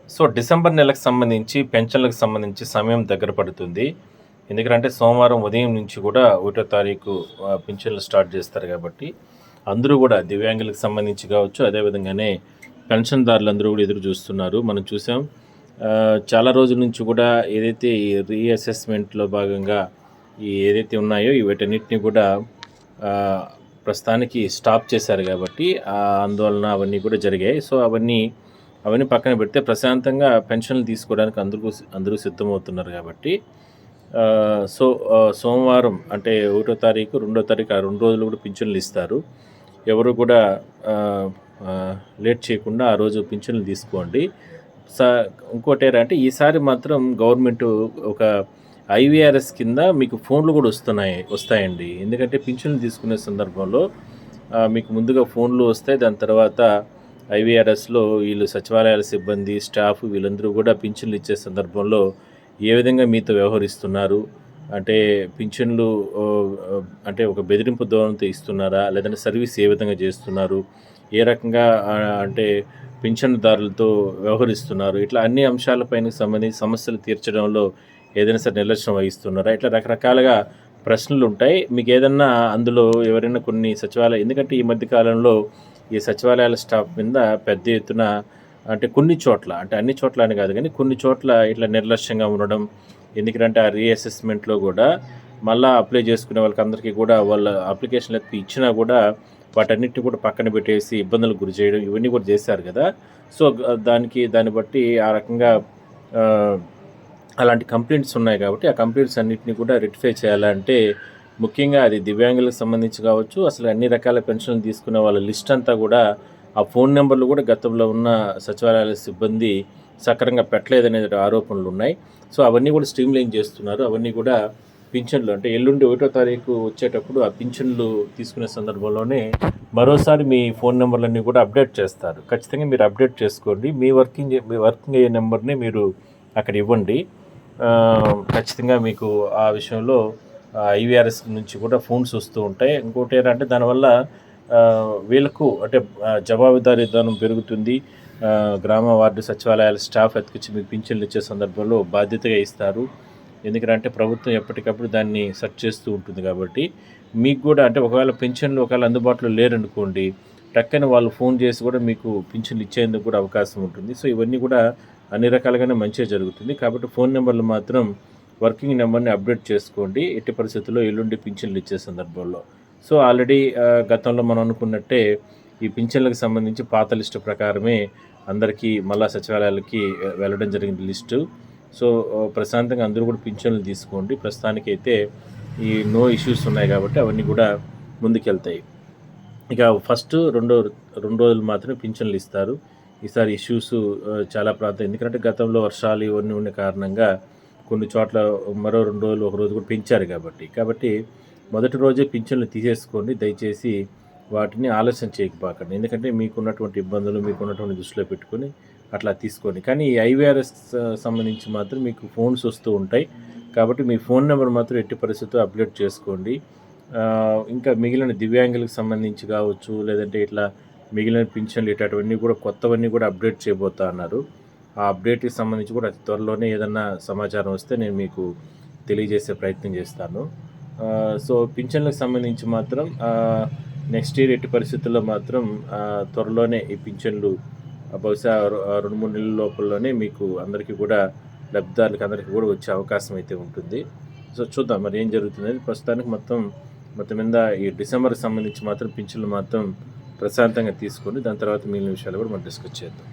So, December నెలకు సంబంధించి పెన్షన్‌లకు సంబంధించి సమయం దగ్గర పడుతుంది. ఎందుకంటే సోమవారం ఉదయం నుంచి కూడా ఒకటో తారీఖు పింఛన్లు స్టార్ట్ చేస్తారు కాబట్టి, అందరూ కూడా దివ్యాంగులకు సంబంధించి కావచ్చు, అదేవిధంగానే పెన్షన్‌దారులందరూ కూడా ఎదురు చూస్తున్నారు. మనం చూసాం చాలా రోజుల నుంచి కూడా ఏదైతే ఈ రీఅసెస్మెంట్‌లో భాగంగా ఏదైతే ఉన్నాయో వీటన్నిటిని కూడా ఆహ్, ప్రస్తుతానికి స్టాప్ చేశారు కాబట్టి, ఆందోళన అవన్నీ కూడా జరిగాయి. సో, అవన్నీ పక్కన పెడితే ప్రశాంతంగా పెన్షన్లు తీసుకోవడానికి అందరూ సిద్ధమవుతున్నారు కాబట్టి సోమవారం అంటే 1 తారీఖు, 2 తారీఖు ఆ 2 రోజులు కూడా పింఛన్లు ఇస్తారు. ఎవరు కూడా ఆహ్, ఆహ్, లేట్ చేయకుండా ఆ రోజు పింఛన్లు తీసుకోండి. స ఇంకోటేంటంటే ఈసారి మాత్రం గవర్నమెంటు ఒక ఐవీఆర్ఎస్ కింద మీకు ఫోన్లు కూడా వస్తాయండి. ఎందుకంటే పింఛన్లు తీసుకునే సందర్భంలో మీకు ముందుగా ఫోన్లు వస్తాయి. దాని తర్వాత ఐవీఆర్ఎస్‌లో వీళ్ళు సచివాలయాల సిబ్బంది, స్టాఫ్ వీళ్ళందరూ కూడా పింఛన్లు ఇచ్చే సందర్భంలో ఏ విధంగా మీతో వ్యవహరిస్తున్నారు? అంటే పింఛన్లు అంటే ఒక బెదిరింపు ధోరణితో ఇస్తున్నారా? లేదంటే సర్వీస్ ఏ విధంగా చేస్తున్నారు? ఏ రకంగా అంటే పింఛన్‌దారులతో వ్యవహరిస్తున్నారు? ఇట్లా అన్ని అంశాలపైన సంబంధించి సమస్యలు తీర్చడంలో ఏదైనా సరే నిర్లక్ష్యం వహిస్తున్నారా? ఇట్లా రకరకాలుగా ప్రశ్నలుంటాయి. మీకేదన్నా అందులో ఎవరైనా కొన్ని ఎందుకంటే ఈ మధ్య కాలంలో ఈ సచివాలయాల స్టాఫ్ మీద పెద్ద ఎత్తున అంటే కొన్ని చోట్ల, అంటే అన్ని చోట్ల అని కాదు కానీ కొన్ని చోట్ల ఇట్లా నిర్లక్ష్యంగా ఉండడం. ఎందుకంటే ఆ రీఅసెస్మెంట్‌లో కూడా మళ్ళా అప్లై చేసుకునే వాళ్ళకందరికీ కూడా వాళ్ళ అప్లికేషన్లు ఇచ్చినా కూడా వాటన్నిటిని కూడా పక్కన పెట్టేసి ఇబ్బందులకు గురి చేయడం ఇవన్నీ కూడా చేశారు కదా! సో, దాన్ని బట్టి ఆ రకంగా అలాంటి కంప్లెయింట్స్ ఉన్నాయి కాబట్టి ఆ కంప్లెయింట్స్ అన్నిటిని కూడా రెక్టిఫై చేయాలంటే ముఖ్యంగా అది దివ్యాంగులకు సంబంధించి కావచ్చు, అసలు అన్ని రకాల పెన్షన్లు తీసుకునే వాళ్ళ లిస్ట్ అంతా కూడా ఆ ఫోన్ నెంబర్లు కూడా గతంలో ఉన్న సచివాలయాల సిబ్బంది సక్రమంగా పెట్టలేదనే ఆరోపణలు ఉన్నాయి. సో, అవన్నీ కూడా స్ట్రీమ్‌లైన్ చేస్తున్నారు. అవన్నీ కూడా పింఛన్లు అంటే ఎల్లుండి 1 తారీఖు వచ్చేటప్పుడు ఆ పింఛన్లు తీసుకునే సందర్భంలోనే మరోసారి మీ ఫోన్ నెంబర్లన్నీ కూడా అప్డేట్ చేస్తారు. ఖచ్చితంగా మీరు అప్డేట్ చేసుకోండి. మీ వర్కింగ్ అయ్యే నెంబర్‌ని మీరు అక్కడ ఇవ్వండి. ఖచ్చితంగా మీకు ఆ విషయంలో ఐవీఆర్ఎస్ నుంచి కూడా ఫోన్స్ వస్తూ ఉంటాయి. ఇంకోటి ఏంటంటే దానివల్ల వీళ్ళకు అంటే జవాబుదారీతనం పెరుగుతుంది. గ్రామ వార్డు సచివాలయాల స్టాఫ్ ఎతికిచ్చి మీకు పింఛన్లు ఇచ్చే సందర్భంలో బాధ్యతగా ఇస్తారు. ఎందుకంటే ప్రభుత్వం ఎప్పటికప్పుడు దాన్ని సెర్చ్ చేస్తూ ఉంటుంది కాబట్టి మీకు కూడా అంటే ఒకవేళ పింఛన్లు అందుబాటులో లేరనుకోండి, టక్కన వాళ్ళు ఫోన్ చేసి కూడా మీకు పింఛన్లు ఇచ్చేందుకు కూడా అవకాశం ఉంటుంది. సో, ఇవన్నీ కూడా అన్ని రకాలుగానే మంచిగా జరుగుతుంది. కాబట్టి ఫోన్ నెంబర్లు మాత్రం వర్కింగ్ నెంబర్ని అప్డేట్ చేసుకోండి. ఎట్టి పరిస్థితుల్లో ఎల్లుండి పింఛన్లు ఇచ్చే సందర్భంలో. సో, ఆల్రెడీ గతంలో మనం అనుకున్నట్టే ఈ పింఛన్లకు సంబంధించి పాత లిస్టు ప్రకారమే అందరికీ మళ్ళా సచివాలయాలకి వెళ్ళడం జరిగింది లిస్టు. సో, ప్రశాంతంగా అందరూ కూడా పింఛన్లు తీసుకోండి. ప్రస్తుతానికైతే ఈ నో ఇష్యూస్ ఉన్నాయి కాబట్టి అవన్నీ కూడా ముందుకెళ్తాయి. ఇక ఫస్ట్ 2 రోజులు మాత్రమే పింఛన్లు ఇస్తారు. ఈసారి ఇష్యూస్ చాలా ప్రాంతం ఎందుకంటే గతంలో వర్షాలు ఇవన్నీ ఉన్న కారణంగా కొన్ని చోట్ల మరో 2 రోజులు, ఒక రోజు కూడా పెంచారు కాబట్టి మొదటి రోజే పింఛన్లు తీసేసుకోండి. దయచేసి వాటిని ఆలస్యం చేయకపోకండి. ఎందుకంటే మీకున్నటువంటి ఇబ్బందులు, మీకున్నటువంటి దృష్టిలో పెట్టుకొని అట్లా తీసుకోండి. కానీ ఈ ఐవీఆర్ఎస్ సంబంధించి మాత్రం మీకు ఫోన్స్ వస్తూ ఉంటాయి. కాబట్టి మీ ఫోన్ నెంబర్ మాత్రం ఎట్టి పరిస్థితుల్లో అప్డేట్ చేసుకోండి. ఇంకా మిగిలిన దివ్యాంగులకు సంబంధించి కావచ్చు, లేదంటే ఇట్లా మిగిలిన పింఛన్లు ఇట్లాంటివన్నీ కూడా కొత్తవన్నీ కూడా అప్డేట్ చేయబోతా అన్నారు. ఆ అప్డేట్‌కి సంబంధించి కూడా అతి త్వరలోనే ఏదన్నా సమాచారం వస్తే నేను మీకు తెలియజేసే ప్రయత్నం చేస్తాను. సో, పింఛన్లకు సంబంధించి మాత్రం నెక్స్ట్ ఇయర్ ఎట్టి పరిస్థితుల్లో మాత్రం త్వరలోనే ఈ పింఛన్లు బహుశా 2, 3 నెలల లోపలనే మీకు అందరికీ కూడా లబ్ధిదారులకు అందరికీ కూడా వచ్చే అవకాశం అయితే ఉంటుంది. సో, చూద్దాం మరి ఏం జరుగుతుందని. ప్రస్తుతానికి మొత్తం మీద ఈ డిసెంబర్‌కి సంబంధించి మాత్రం పింఛన్లు మాత్రం ప్రశాంతంగా తీసుకోండి. దాని తర్వాత మిగిలిన విషయాలు కూడా మనం డిస్కస్ చేద్దాం.